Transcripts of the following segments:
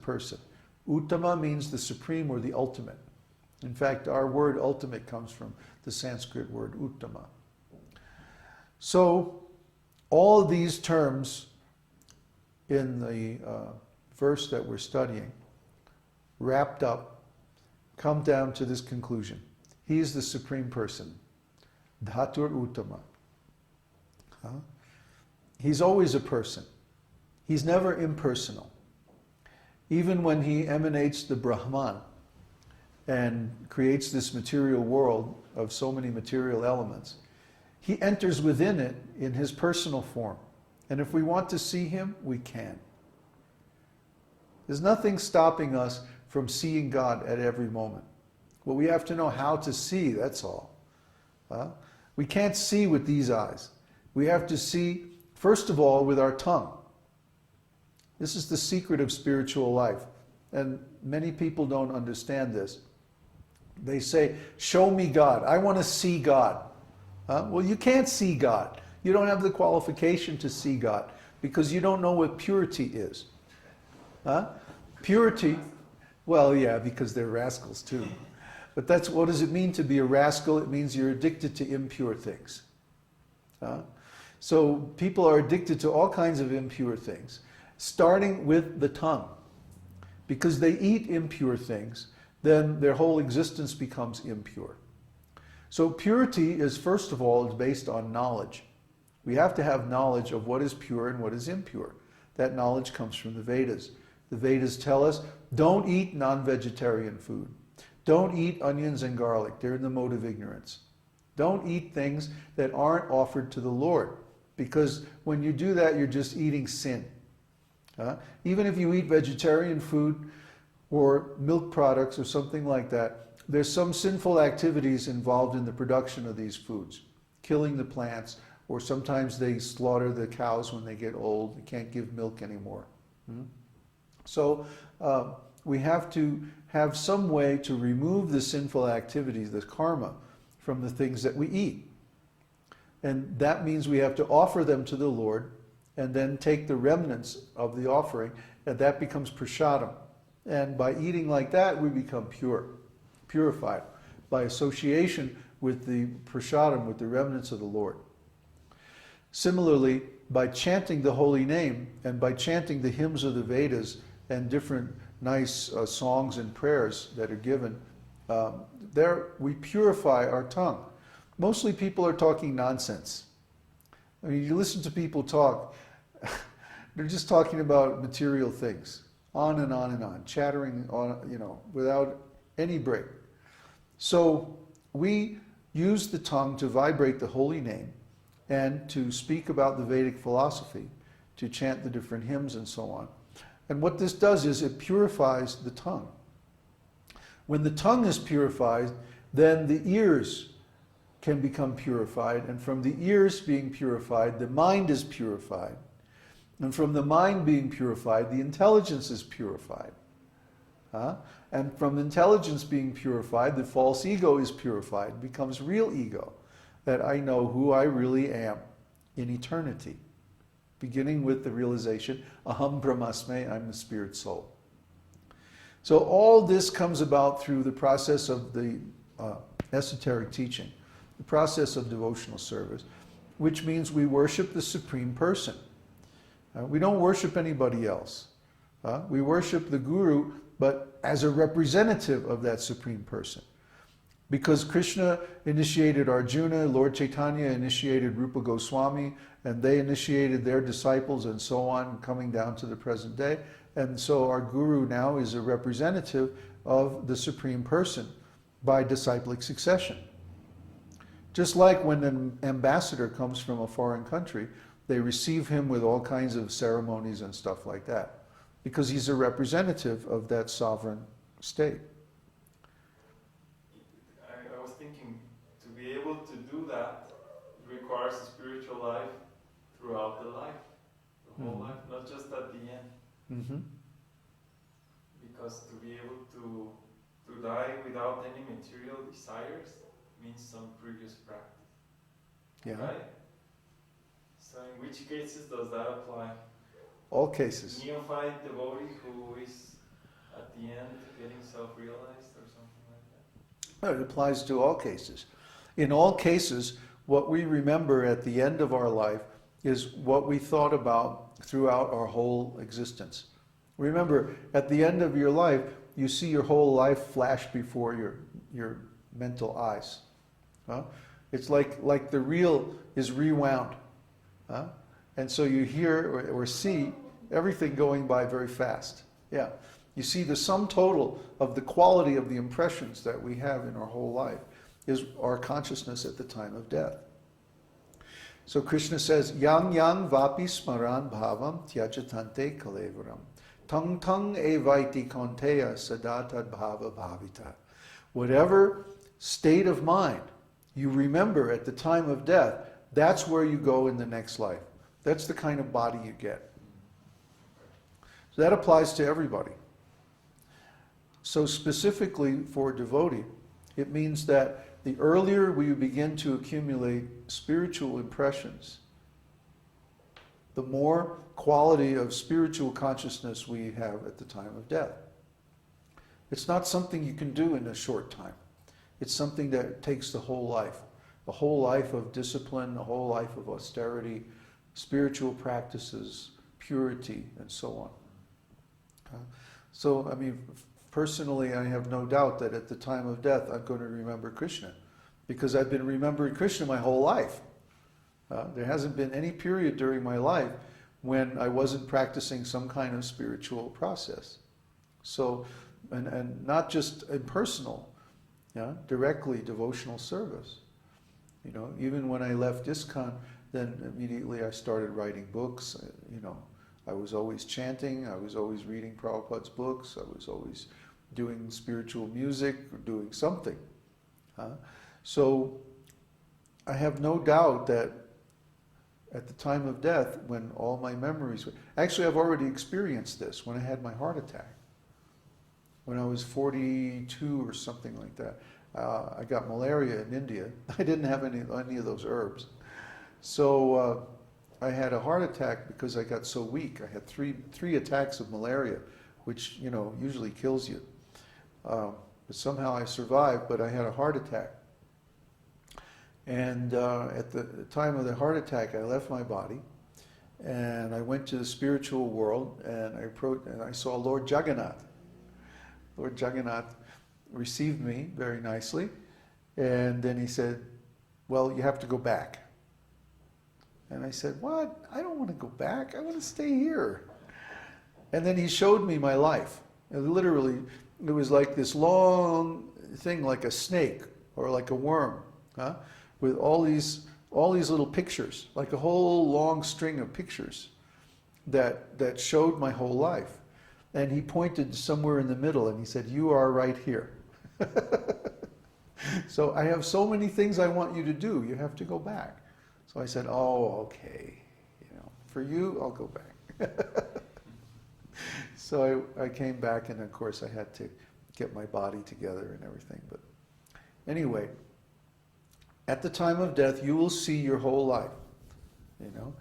person. Uttama means the supreme or the ultimate. In fact, our word ultimate comes from the Sanskrit word uttama. So, all these terms in the verse that we're studying, wrapped up, come down to this conclusion. He is the supreme person. Dhatur uttama. He's always a person. He's never impersonal. Even when he emanates the Brahman and creates this material world of so many material elements, he enters within it in his personal form. And if we want to see him, we can. There's nothing stopping us from seeing God at every moment. Well, we have to know how to see, that's all. We can't see with these eyes. We have to see, first of all, with our tongue. This is the secret of spiritual life. And many people don't understand this. They say, show me God. I want to see God. Well, you can't see God. You don't have the qualification to see God because you don't know what purity is. Purity, well, yeah, because they're rascals too. But what does it mean to be a rascal? It means you're addicted to impure things. So people are addicted to all kinds of impure things, starting with the tongue. Because they eat impure things, then their whole existence becomes impure. So purity is, first of all, is based on knowledge. We have to have knowledge of what is pure and what is impure. That knowledge comes from the Vedas. The Vedas tell us, don't eat non-vegetarian food. Don't eat onions and garlic. They're in the mode of ignorance. Don't eat things that aren't offered to the Lord. Because when you do that, you're just eating sin. Even if you eat vegetarian food or milk products or something like that, there's some sinful activities involved in the production of these foods. Killing the plants, or sometimes they slaughter the cows when they get old. They can't give milk anymore. So we have to have some way to remove the sinful activities, the karma, from the things that we eat. And that means we have to offer them to the Lord and then take the remnants of the offering, and that becomes prasadam. And by eating like that, we become purified, by association with the prasadam, with the remnants of the Lord. Similarly, by chanting the holy name and by chanting the hymns of the Vedas and different nice songs and prayers that are given, there we purify our tongue. Mostly people are talking nonsense. I mean, you listen to people talk, they're just talking about material things, on and on and on, chattering on, without any break. So we use the tongue to vibrate the holy name and to speak about the Vedic philosophy, to chant the different hymns and so on. And what this does is it purifies the tongue. When the tongue is purified, then the ears can become purified, and from the ears being purified, the mind is purified. And from the mind being purified, the intelligence is purified. And from intelligence being purified, the false ego is purified, it becomes real ego, that I know who I really am in eternity, beginning with the realization, aham brahmasmi, I'm the spirit soul. So all this comes about through the process of the esoteric teaching, the process of devotional service, which means we worship the Supreme Person. We don't worship anybody else. We worship the Guru, but as a representative of that Supreme Person. Because Krishna initiated Arjuna, Lord Chaitanya initiated Rupa Goswami, and they initiated their disciples and so on, coming down to the present day. And so our Guru now is a representative of the Supreme Person by disciplic succession. Just like when an ambassador comes from a foreign country, they receive him with all kinds of ceremonies and stuff like that, because he's a representative of that sovereign state. I was thinking, to be able to do that requires a spiritual life throughout the life, the whole life, not just at the end. Because to be able to die without any material desires means some previous practice. Yeah. Right? So in which cases does that apply? All cases. Neophyte devotee who is realized or something like that? It applies to all cases. In all cases, what we remember at the end of our life is what we thought about throughout our whole existence. Remember, at the end of your life, you see your whole life flash before your mental eyes. Huh? It's like the reel is rewound. Huh? And so you hear or see everything going by very fast. Yeah. You see the sum total of the quality of the impressions that we have in our whole life is our consciousness at the time of death. So Krishna says, Yang yang vapi smaran bhavam tyajatante kalevaram. Tang tang evaiti konteya sadatad bhava bhavita. Whatever state of mind you remember at the time of death, that's where you go in the next life. That's the kind of body you get. So that applies to everybody. So specifically for a devotee, it means that the earlier we begin to accumulate spiritual impressions, the more quality of spiritual consciousness we have at the time of death. It's not something you can do in a short time. It's something that takes the whole life. A whole life of discipline, a whole life of austerity, spiritual practices, purity, and so on. So, I mean, personally, I have no doubt that at the time of death, I'm going to remember Krishna, because I've been remembering Krishna my whole life. There hasn't been any period during my life when I wasn't practicing some kind of spiritual process. So, and not just impersonal, yeah, directly devotional service. You know, even when I left ISKCON, then immediately I started writing books. You know, I was always chanting, I was always reading Prabhupada's books, I was always doing spiritual music, or doing something. So I have no doubt that at the time of death, when all my memories were... Actually, I've already experienced this when I had my heart attack. When I was 42 or something like that. I got malaria in India. I didn't have any of those herbs. So I had a heart attack because I got so weak. I had three attacks of malaria, which, you know, usually kills you. But somehow I survived, but I had a heart attack. And at the time of the heart attack, I left my body, and I went to the spiritual world, and I saw Lord Jagannath. Lord Jagannath received me very nicely, and then he said, well, you have to go back. And I said, what? I don't want to go back. I want to stay here. And then he showed me my life. And literally, it was like this long thing, like a snake or like a worm, with all these little pictures, like a whole long string of pictures that showed my whole life. And he pointed somewhere in the middle and he said, you are right here. So I have so many things I want you to do. You have to go back. So I said, oh, okay. You know, for you, I'll go back. So I came back, and of course I had to get my body together and everything. But anyway, at the time of death, you will see your whole life. You know,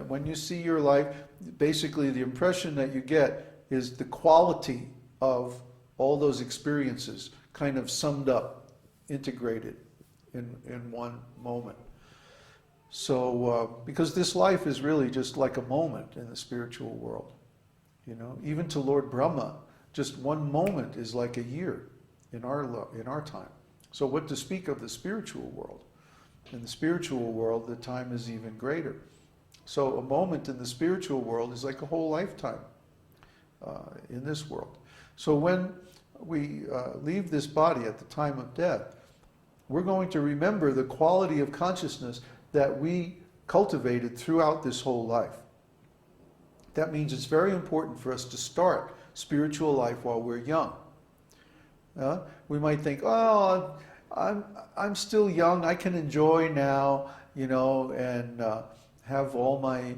when you see your life, basically the impression that you get is the quality of all those experiences kind of summed up, integrated in one moment. So, because this life is really just like a moment in the spiritual world. You know, even to Lord Brahma, just one moment is like a year in our time. So what to speak of the spiritual world? In the spiritual world, the time is even greater. So a moment in the spiritual world is like a whole lifetime in this world. So when we leave this body at the time of death, we're going to remember the quality of consciousness that we cultivated throughout this whole life. That means it's very important for us to start spiritual life while we're young. We might think, oh, I'm still young, I can enjoy now, you know, and have all my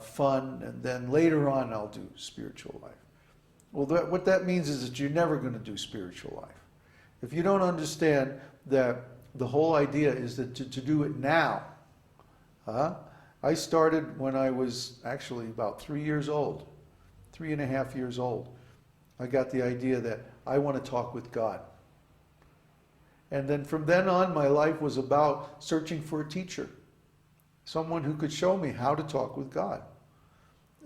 fun, and then later on I'll do spiritual life. Well, what that means is that you're never going to do spiritual life. If you don't understand that the whole idea is that to do it now. I started when I was actually about 3 years old, 3.5 years old. I got the idea that I want to talk with God. And then from then on, my life was about searching for a teacher, someone who could show me how to talk with God.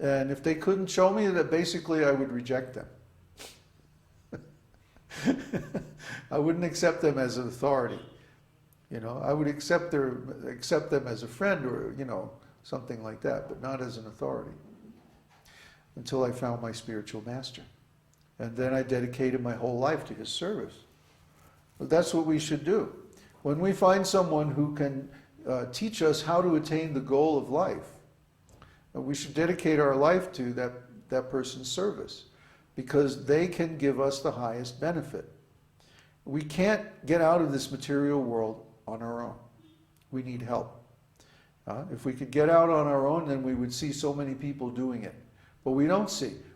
And if they couldn't show me, that basically I would reject them. I wouldn't accept them as an authority. You know, I would accept them as a friend or, you know, something like that, but not as an authority. Until I found my spiritual master. And then I dedicated my whole life to his service. But that's what we should do. When we find someone who can teach us how to attain the goal of life, we should dedicate our life to that person's service, because they can give us the highest benefit. We can't get out of this material world on our own. We need help. If we could get out on our own, then we would see so many people doing it. But we don't see.